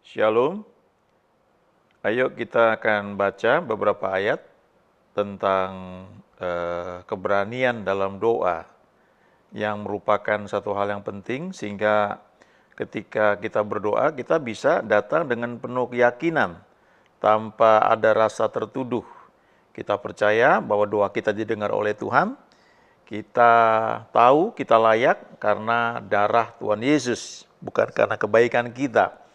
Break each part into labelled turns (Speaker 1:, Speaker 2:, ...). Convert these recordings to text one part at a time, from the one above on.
Speaker 1: Shalom. Ayo kita akan baca beberapa ayat tentang keberanian dalam doa yang merupakan satu hal yang penting sehingga ketika kita berdoa kita bisa datang dengan penuh keyakinan tanpa ada rasa tertuduh. Kita percaya bahwa doa kita didengar oleh Tuhan. Kita tahu kita layak karena darah Tuhan Yesus, bukan karena kebaikan kita.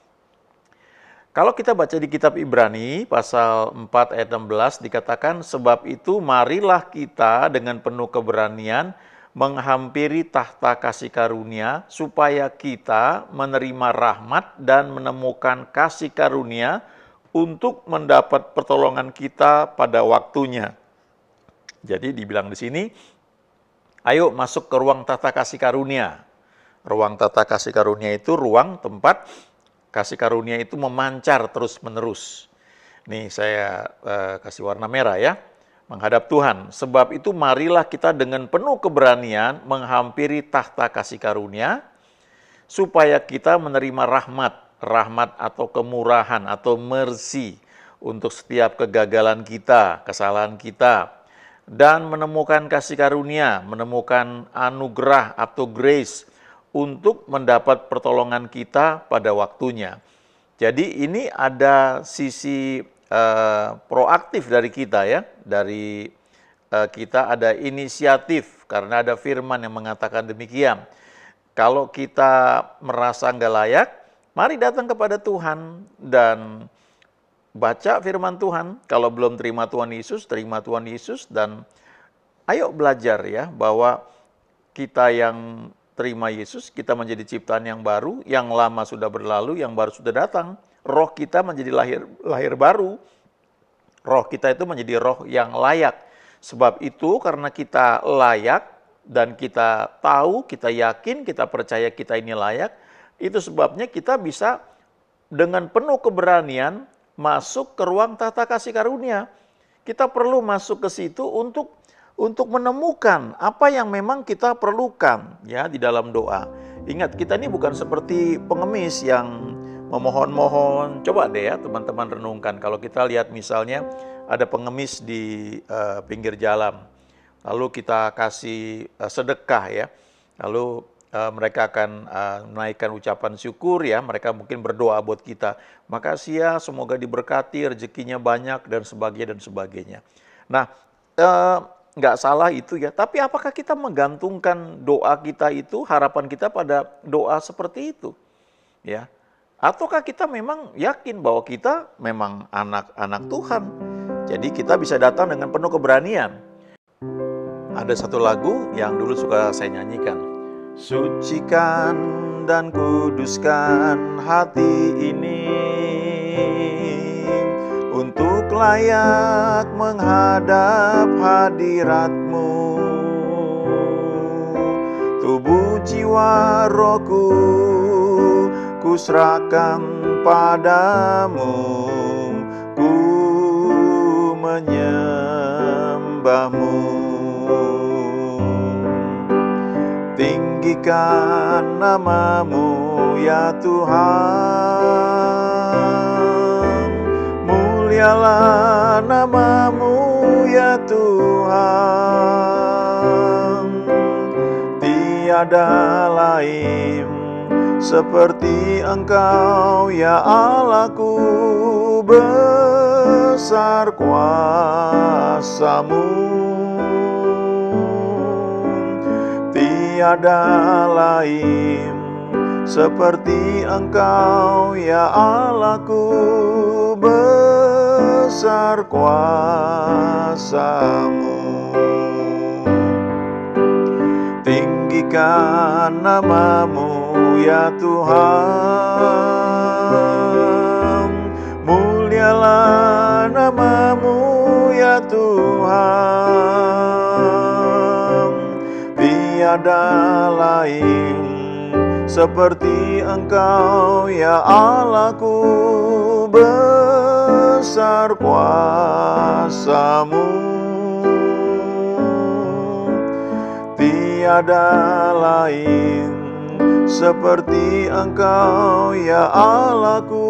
Speaker 1: Kalau kita baca di kitab Ibrani pasal 4 ayat 16 dikatakan, sebab itu marilah kita dengan penuh keberanian menghampiri tahta kasih karunia supaya kita menerima rahmat dan menemukan kasih karunia untuk mendapat pertolongan kita pada waktunya. Jadi dibilang di sini, ayo masuk ke ruang tahta kasih karunia. Ruang tahta kasih karunia itu ruang tempat kasih karunia itu memancar terus-menerus. Nih saya kasih warna merah ya, menghadap Tuhan. Sebab itu marilah kita dengan penuh keberanian menghampiri tahta kasih karunia, supaya kita menerima rahmat atau kemurahan atau mercy untuk setiap kegagalan kita, kesalahan kita, dan menemukan kasih karunia, menemukan anugerah atau grace untuk mendapat pertolongan kita pada waktunya. Jadi ini ada sisi proaktif dari kita ya, dari kita ada inisiatif karena ada firman yang mengatakan demikian. Kalau kita merasa nggak layak, mari datang kepada Tuhan dan baca firman Tuhan. Kalau belum terima Tuhan Yesus, terima Tuhan Yesus dan ayo belajar ya bahwa kita yang terima Yesus, kita menjadi ciptaan yang baru, yang lama sudah berlalu, yang baru sudah datang. Roh kita menjadi lahir baru. Roh kita itu menjadi roh yang layak. Sebab itu karena kita layak dan kita tahu, kita yakin, kita percaya kita ini layak, itu sebabnya kita bisa dengan penuh keberanian masuk ke ruang tahta kasih karunia. Kita perlu masuk ke situ untuk menemukan apa yang memang kita perlukan ya di dalam doa. Ingat, kita ini bukan seperti pengemis yang memohon-mohon. Coba deh ya teman-teman renungkan, kalau kita lihat misalnya ada pengemis di pinggir jalan, lalu kita kasih sedekah ya, lalu mereka akan menaikkan ucapan syukur ya, mereka mungkin berdoa buat kita, makasih ya, semoga diberkati, rezekinya banyak dan sebagainya. Nah, nggak salah itu ya, tapi apakah kita menggantungkan doa kita itu, harapan kita pada doa seperti itu? Ya, ataukah kita memang yakin bahwa kita memang anak-anak Tuhan? Jadi kita bisa datang dengan penuh keberanian. Ada satu lagu yang dulu suka saya nyanyikan. Sucikan dan kuduskan hati ini untuk layak menghadap hadirat-Mu. Tubuh jiwa rohku kuserahkan padamu, ku menyembah-Mu. Tinggikan nama-Mu ya Tuhan, mulialah nama-Mu ya Tuhan. Tiada lain seperti Engkau ya Allahku, besar kuasa-Mu. Tiada lain seperti Engkau ya Allahku, besar kuasa-Mu. Tinggikan nama-Mu ya Tuhan, mulialah nama-Mu ya Tuhan. Tiada lain seperti Engkau ya Allahku, besar kuasa-Mu. Tiada lain seperti Engkau ya Allahku,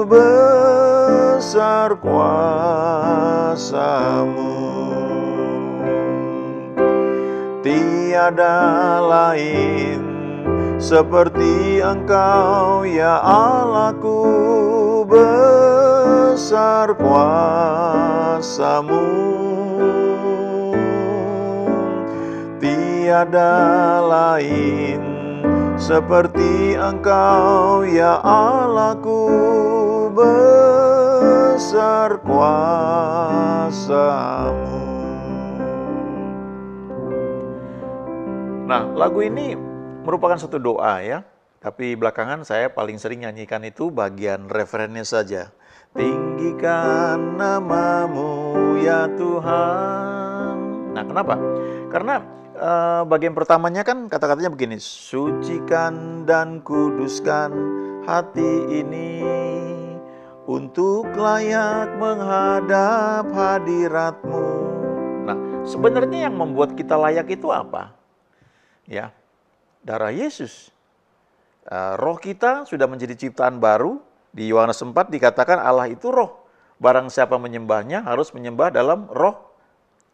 Speaker 1: besar kuasa-Mu. Tiada lain seperti Engkau ya Allahku, besar kuasa-Mu. Tiada lain seperti Engkau ya Allahku, besar kuasa-Mu. Nah, lagu ini merupakan satu doa ya, tapi belakangan saya paling sering nyanyikan itu bagian referennya saja. Tinggikan nama-Mu ya Tuhan. Nah, kenapa? Karena bagian pertamanya kan kata-katanya begini, sucikan dan kuduskan hati ini untuk layak menghadap hadirat-Mu. Nah, sebenarnya yang membuat kita layak itu apa? Ya, darah Yesus. Roh kita sudah menjadi ciptaan baru. Di Yohanes 4 dikatakan Allah itu roh. Barang siapa menyembahnya harus menyembah dalam roh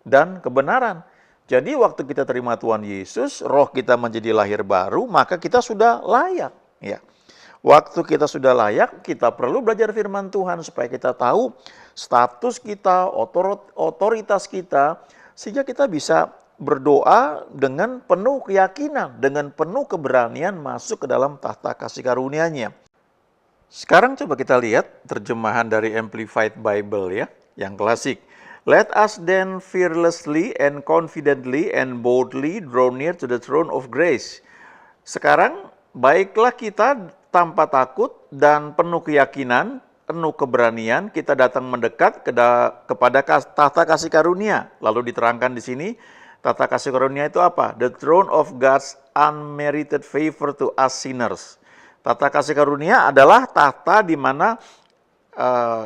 Speaker 1: dan kebenaran. Jadi waktu kita terima Tuhan Yesus, roh kita menjadi lahir baru, maka kita sudah layak. Ya. Waktu kita sudah layak, kita perlu belajar firman Tuhan supaya kita tahu status kita, otoritas kita, sehingga kita bisa berdoa dengan penuh keyakinan, dengan penuh keberanian masuk ke dalam tahta kasih karunia-Nya. Sekarang coba kita lihat terjemahan dari Amplified Bible ya, yang klasik. Let us then fearlessly and confidently and boldly draw near to the throne of grace. Sekarang, baiklah kita tanpa takut dan penuh keyakinan, penuh keberanian, kita datang mendekat kepada tahta kasih karunia. Lalu diterangkan di sini, tahta kasih karunia itu apa? The throne of God's unmerited favor to us sinners. Tahta kasih karunia adalah tahta di mana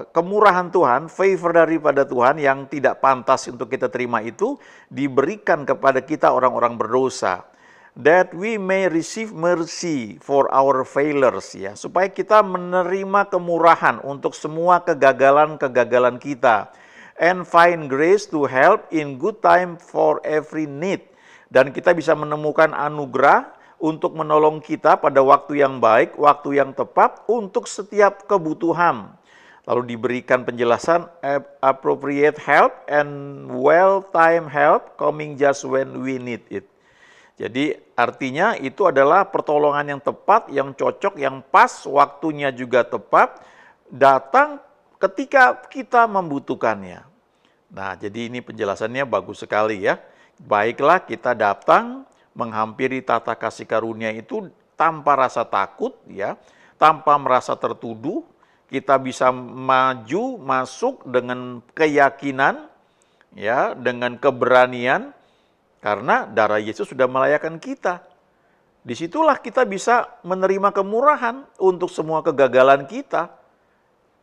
Speaker 1: kemurahan Tuhan, favor daripada Tuhan yang tidak pantas untuk kita terima itu diberikan kepada kita orang-orang berdosa. That we may receive mercy for our failures, ya, supaya kita menerima kemurahan untuk semua kegagalan-kegagalan kita. And find grace to help in good time for every need. Dan kita bisa menemukan anugerah untuk menolong kita pada waktu yang baik, waktu yang tepat untuk setiap kebutuhan. Lalu diberikan penjelasan appropriate help and well-timed help coming just when we need it. Jadi artinya itu adalah pertolongan yang tepat, yang cocok, yang pas, waktunya juga tepat, datang ketika kita membutuhkannya. Nah, jadi ini penjelasannya bagus sekali ya. Baiklah kita datang menghampiri tahta kasih karunia itu tanpa rasa takut ya, tanpa merasa tertuduh. Kita bisa maju masuk dengan keyakinan ya, dengan keberanian karena darah Yesus sudah melayakkan kita. Disitulah kita bisa menerima kemurahan untuk semua kegagalan kita.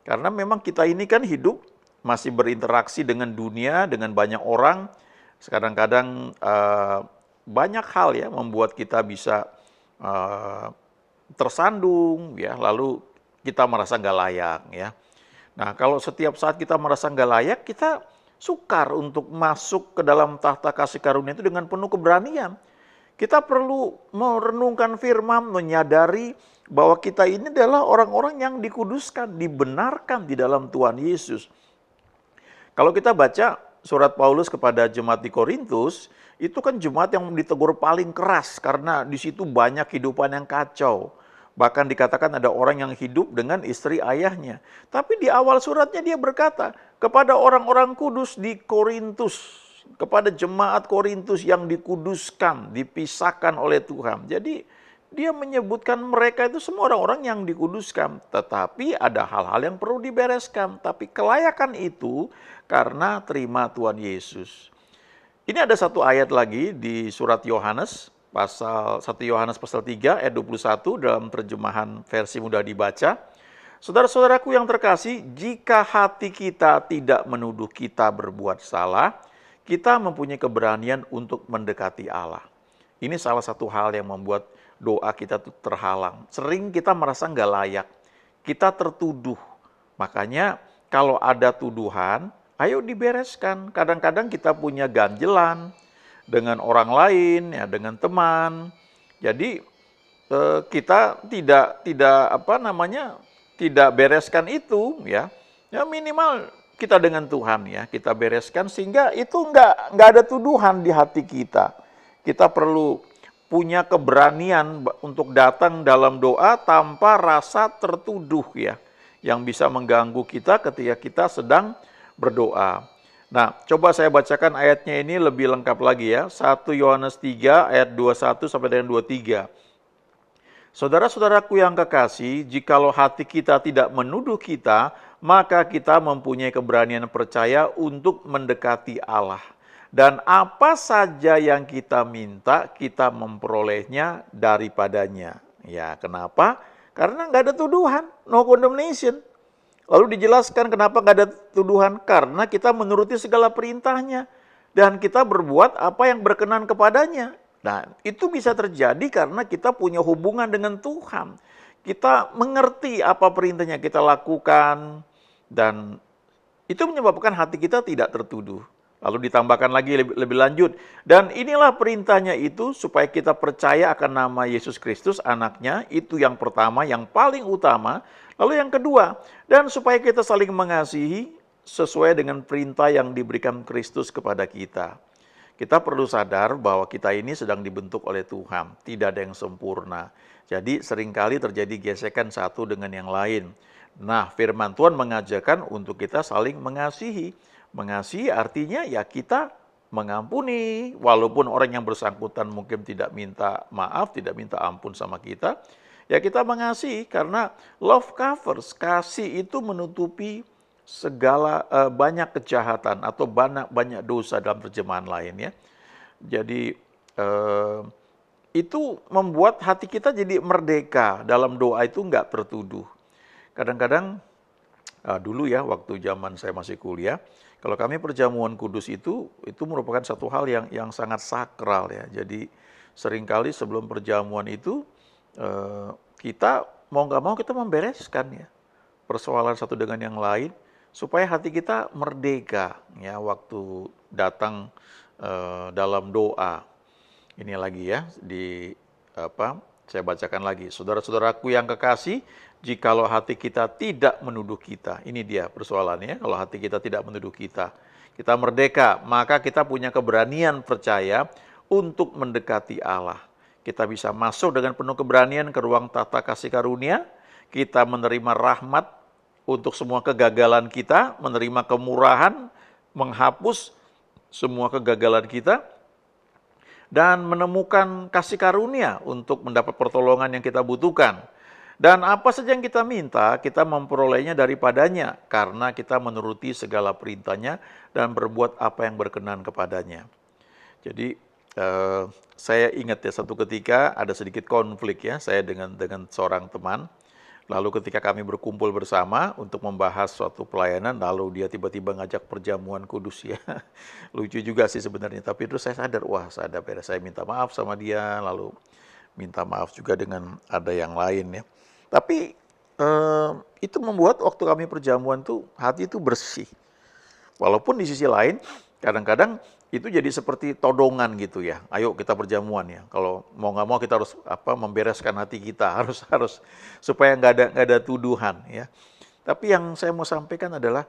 Speaker 1: Karena memang kita ini kan hidup masih berinteraksi dengan dunia, dengan banyak orang. Kadang-kadang banyak hal ya membuat kita bisa tersandung ya, lalu kita merasa nggak layak ya. Nah, kalau setiap saat kita merasa nggak layak, kita sukar untuk masuk ke dalam tahta kasih karunia itu dengan penuh keberanian. Kita perlu merenungkan firman, menyadari bahwa kita ini adalah orang-orang yang dikuduskan, dibenarkan di dalam Tuhan Yesus. Kalau kita baca surat Paulus kepada jemaat di Korintus, itu kan jemaat yang ditegur paling keras karena di situ banyak kehidupan yang kacau. Bahkan dikatakan ada orang yang hidup dengan istri ayahnya. Tapi di awal suratnya dia berkata, kepada orang-orang kudus di Korintus, kepada jemaat Korintus yang dikuduskan, dipisahkan oleh Tuhan. Jadi dia menyebutkan mereka itu semua orang-orang yang dikuduskan. Tetapi ada hal-hal yang perlu dibereskan. Tapi kelayakan itu karena terima Tuhan Yesus. Ini ada satu ayat lagi di surat Yohanes, pasal 1 Yohanes pasal 3 ayat 21 dalam terjemahan versi mudah dibaca. Saudara-saudaraku yang terkasih, jika hati kita tidak menuduh kita berbuat salah, kita mempunyai keberanian untuk mendekati Allah. Ini salah satu hal yang membuat doa kita tuh terhalang. Sering kita merasa nggak layak, kita tertuduh. Makanya kalau ada tuduhan, ayo dibereskan. Kadang-kadang kita punya ganjelan dengan orang lain, ya dengan teman. Jadi kita tidak bereskan itu, ya. Ya minimal kita dengan Tuhan, ya kita bereskan sehingga itu nggak ada tuduhan di hati kita. Kita perlu punya keberanian untuk datang dalam doa tanpa rasa tertuduh, ya, yang bisa mengganggu kita ketika kita sedang berdoa. Nah, coba saya bacakan ayatnya ini lebih lengkap lagi, ya. 1 Yohanes 3 ayat 21 sampai dengan 23. Saudara-saudaraku yang kekasih, jikalau hati kita tidak menuduh kita, maka kita mempunyai keberanian percaya untuk mendekati Allah. Dan apa saja yang kita minta, kita memperolehnya daripadanya. Ya, kenapa? Karena nggak ada tuduhan, no condemnation. Lalu dijelaskan kenapa nggak ada tuduhan, karena kita menuruti segala perintahnya. Dan kita berbuat apa yang berkenan kepadanya. Nah, itu bisa terjadi karena kita punya hubungan dengan Tuhan. Kita mengerti apa perintahnya kita lakukan, dan itu menyebabkan hati kita tidak tertuduh. Lalu ditambahkan lagi lebih lanjut. Dan inilah perintahnya itu supaya kita percaya akan nama Yesus Kristus anaknya. Itu yang pertama, yang paling utama. Lalu yang kedua, dan supaya kita saling mengasihi sesuai dengan perintah yang diberikan Kristus kepada kita. Kita perlu sadar bahwa kita ini sedang dibentuk oleh Tuhan. Tidak ada yang sempurna. Jadi seringkali terjadi gesekan satu dengan yang lain. Nah, firman Tuhan mengajarkan untuk kita saling mengasihi. Mengasihi artinya ya kita mengampuni, walaupun orang yang bersangkutan mungkin tidak minta maaf, tidak minta ampun sama kita, ya kita mengasihi karena love covers, kasih itu menutupi segala banyak kejahatan atau banyak dosa dalam terjemahan lain, ya. Jadi itu membuat hati kita jadi merdeka, dalam doa itu nggak tertuduh. Kadang-kadang dulu ya waktu zaman saya masih kuliah, kalau kami perjamuan kudus itu merupakan satu hal yang sangat sakral, ya. Jadi seringkali sebelum perjamuan itu kita mau nggak mau kita membereskan, ya, persoalan satu dengan yang lain supaya hati kita merdeka, ya, waktu datang dalam doa. Ini lagi, ya, saya bacakan lagi. Saudara-saudaraku yang kekasih, jikalau hati kita tidak menuduh kita, ini dia persoalannya, kalau hati kita tidak menuduh kita, kita merdeka, maka kita punya keberanian percaya untuk mendekati Allah. Kita bisa masuk dengan penuh keberanian ke ruang tahta kasih karunia, kita menerima rahmat untuk semua kegagalan kita, menerima kemurahan, menghapus semua kegagalan kita, dan menemukan kasih karunia untuk mendapat pertolongan yang kita butuhkan. Dan apa saja yang kita minta, kita memperolehnya daripadanya, karena kita menuruti segala perintahnya dan berbuat apa yang berkenan kepadanya. Jadi saya ingat, ya, satu ketika ada sedikit konflik, ya, saya dengan seorang teman. Lalu ketika kami berkumpul bersama untuk membahas suatu pelayanan, lalu dia tiba-tiba ngajak perjamuan kudus, ya. Lucu juga sih sebenarnya, tapi terus saya sadar, wah sadar, saya minta maaf sama dia, lalu minta maaf juga dengan ada yang lain, ya. Tapi itu membuat waktu kami perjamuan tuh hati itu bersih. Walaupun di sisi lain kadang-kadang itu jadi seperti todongan gitu, ya. Ayo kita perjamuan, ya. Kalau mau nggak mau kita harus membereskan hati kita, harus supaya nggak ada tuduhan, ya. Tapi yang saya mau sampaikan adalah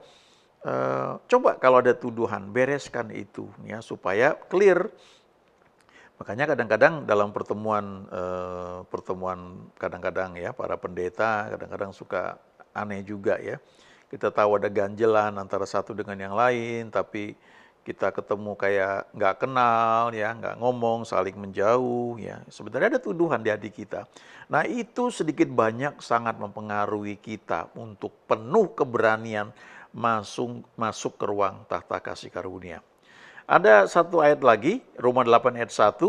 Speaker 1: coba kalau ada tuduhan, bereskan itu, ya, supaya clear. Makanya kadang-kadang dalam pertemuan kadang-kadang, ya, para pendeta kadang-kadang suka aneh juga, ya. Kita tahu ada ganjelan antara satu dengan yang lain, tapi kita ketemu kayak nggak kenal, ya, nggak ngomong, saling menjauh, ya. Sebenarnya ada tuduhan di hati kita. Nah, itu sedikit banyak sangat mempengaruhi kita untuk penuh keberanian masuk ke ruang tahta kasih karunia. Ada satu ayat lagi, Roma 8 ayat 1,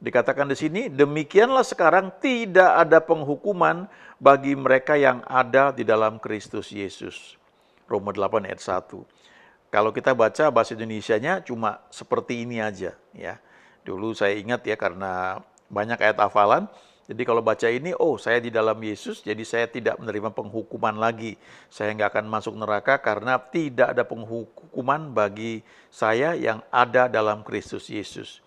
Speaker 1: dikatakan di sini, demikianlah sekarang tidak ada penghukuman bagi mereka yang ada di dalam Kristus Yesus. Roma 8 ayat 1. Kalau kita baca bahasa Indonesianya cuma seperti ini aja, ya. Dulu saya ingat, ya, karena banyak ayat hafalan, Jadi kalau baca ini, oh saya di dalam Yesus, jadi saya tidak menerima penghukuman lagi. Saya nggak akan masuk neraka karena tidak ada penghukuman bagi saya yang ada dalam Kristus Yesus.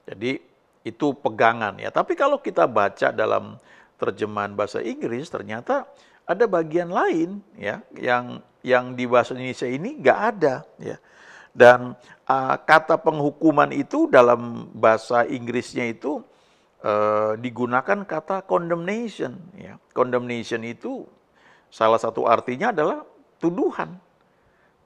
Speaker 1: Jadi itu pegangan ya. Tapi kalau kita baca dalam terjemahan bahasa Inggris, ternyata ada bagian lain ya yang di bahasa Indonesia ini nggak ada ya. Dan kata penghukuman itu dalam bahasa Inggrisnya itu digunakan kata condemnation ya. Condemnation itu salah satu artinya adalah tuduhan.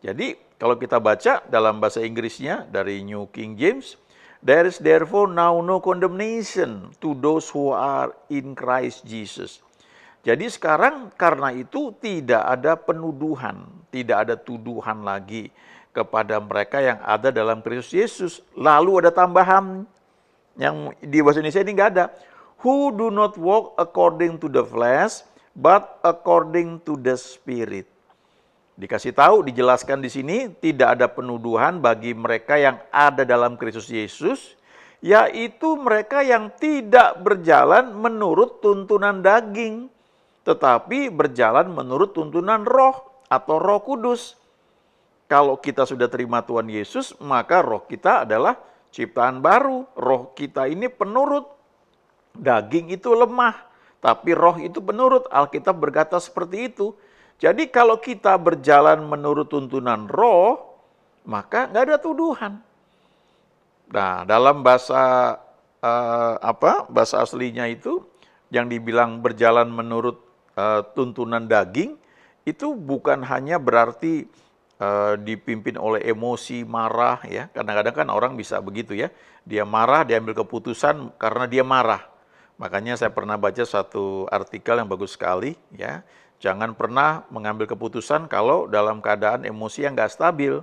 Speaker 1: Jadi kalau kita baca dalam bahasa Inggrisnya dari New King James, there is therefore now no condemnation to those who are in Christ Jesus. Jadi sekarang karena itu tidak ada penuduhan, tidak ada tuduhan lagi kepada mereka yang ada dalam Kristus Yesus. Lalu ada tambahan yang di bahasa Indonesia ini nggak ada. Who do not walk according to the flesh, but according to the Spirit. Dikasih tahu, dijelaskan di sini, tidak ada penuduhan bagi mereka yang ada dalam Kristus Yesus, yaitu mereka yang tidak berjalan menurut tuntunan daging, tetapi berjalan menurut tuntunan roh atau Roh Kudus. Kalau kita sudah terima Tuhan Yesus, maka roh kita adalah ciptaan baru. Roh kita ini penurut. Daging itu lemah, tapi roh itu penurut. Alkitab berkata seperti itu. Jadi kalau kita berjalan menurut tuntunan roh, maka nggak ada tuduhan. Nah, dalam bahasa bahasa aslinya itu yang dibilang berjalan menurut tuntunan daging itu bukan hanya berarti dipimpin oleh emosi, marah ya. Kadang-kadang kan orang bisa begitu ya. Dia marah, dia ambil keputusan karena dia marah. Makanya saya pernah baca satu artikel yang bagus sekali ya. Jangan pernah mengambil keputusan kalau dalam keadaan emosi yang nggak stabil.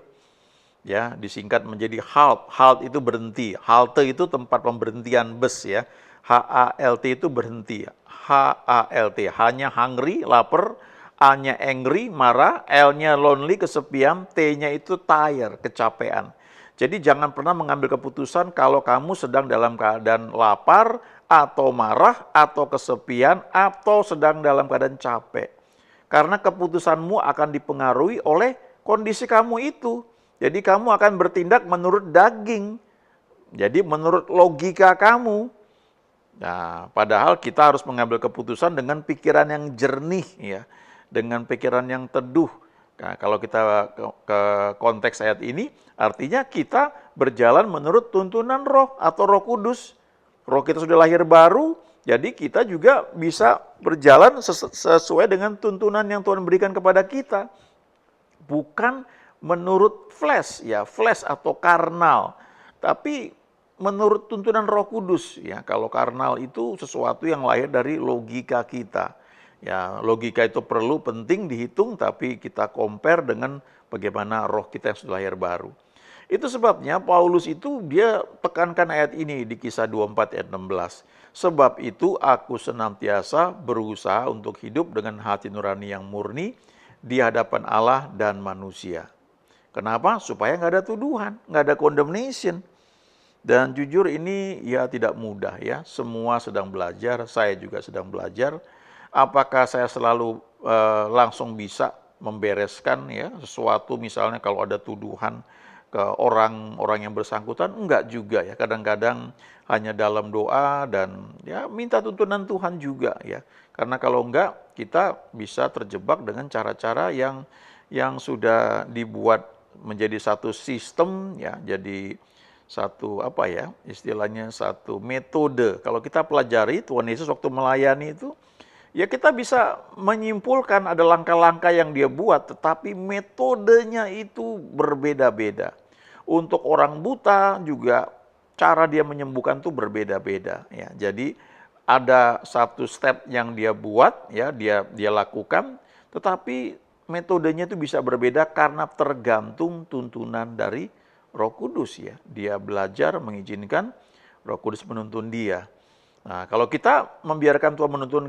Speaker 1: Ya, disingkat menjadi halt. Halt itu berhenti. Halte itu tempat pemberhentian bus ya. HALT itu berhenti. HALT, hanya hungry, lapar. A-nya angry, marah, L-nya lonely, kesepian, T-nya itu tired, kecapean. Jadi jangan pernah mengambil keputusan kalau kamu sedang dalam keadaan lapar, atau marah, atau kesepian, atau sedang dalam keadaan capek. Karena keputusanmu akan dipengaruhi oleh kondisi kamu itu. Jadi kamu akan bertindak menurut daging. Jadi menurut logika kamu. Nah, padahal kita harus mengambil keputusan dengan pikiran yang jernih ya. Dengan pikiran yang teduh. Nah, kalau kita ke konteks ayat ini, artinya kita berjalan menurut tuntunan roh atau Roh Kudus. Roh kita sudah lahir baru, jadi kita juga bisa berjalan sesuai dengan tuntunan yang Tuhan berikan kepada kita. Bukan menurut flesh, ya flesh atau karnal. Tapi menurut tuntunan Roh Kudus. Ya, kalau karnal itu sesuatu yang lahir dari logika kita. Ya, logika itu perlu, penting dihitung, tapi kita compare dengan bagaimana roh kita yang sudah lahir baru. Itu sebabnya Paulus itu dia tekankan ayat ini di Kisah 24 ayat 16. Sebab itu aku senantiasa berusaha untuk hidup dengan hati nurani yang murni di hadapan Allah dan manusia. Kenapa? Supaya nggak ada tuduhan, nggak ada condemnation. Dan jujur ini ya tidak mudah ya. Semua sedang belajar, saya juga sedang belajar. Apakah saya selalu langsung bisa membereskan ya sesuatu, misalnya kalau ada tuduhan ke orang yang bersangkutan? Enggak juga ya. Kadang-kadang hanya dalam doa dan ya minta tuntunan Tuhan juga ya. Karena kalau enggak kita bisa terjebak dengan cara-cara yang sudah dibuat menjadi satu sistem ya, jadi satu apa ya istilahnya satu metode. Kalau kita pelajari Tuhan Yesus waktu melayani itu, ya kita bisa menyimpulkan ada langkah-langkah yang dia buat, tetapi metodenya itu berbeda-beda. Untuk orang buta juga cara dia menyembuhkan itu berbeda-beda. Ya, jadi ada satu step yang dia buat, ya dia lakukan, tetapi metodenya itu bisa berbeda karena tergantung tuntunan dari Roh Kudus ya. Dia belajar mengizinkan Roh Kudus menuntun dia. Nah, kalau kita membiarkan Tuhan menuntun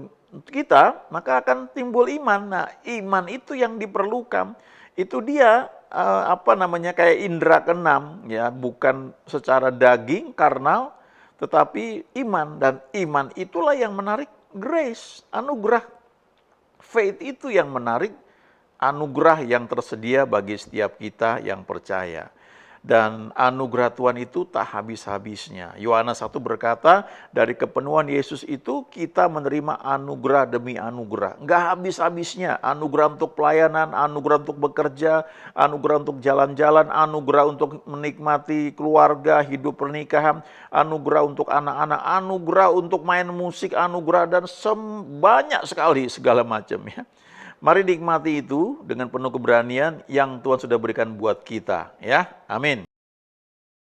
Speaker 1: kita, maka akan timbul iman. Nah, iman itu yang diperlukan. Itu dia kayak indera keenam ya, bukan secara daging karnal, tetapi iman, dan iman itulah yang menarik grace, anugerah. Faith itu yang menarik, anugerah yang tersedia bagi setiap kita yang percaya. Dan anugerah Tuhan itu tak habis-habisnya. Yohanes 1 berkata, dari kepenuhan Yesus itu kita menerima anugerah demi anugerah. Nggak habis-habisnya. Anugerah untuk pelayanan, anugerah untuk bekerja, anugerah untuk jalan-jalan, anugerah untuk menikmati keluarga, hidup pernikahan, anugerah untuk anak-anak, anugerah untuk main musik, anugerah, dan banyak sekali segala macam ya. Mari nikmati itu dengan penuh keberanian yang Tuhan sudah berikan buat kita ya. Amin.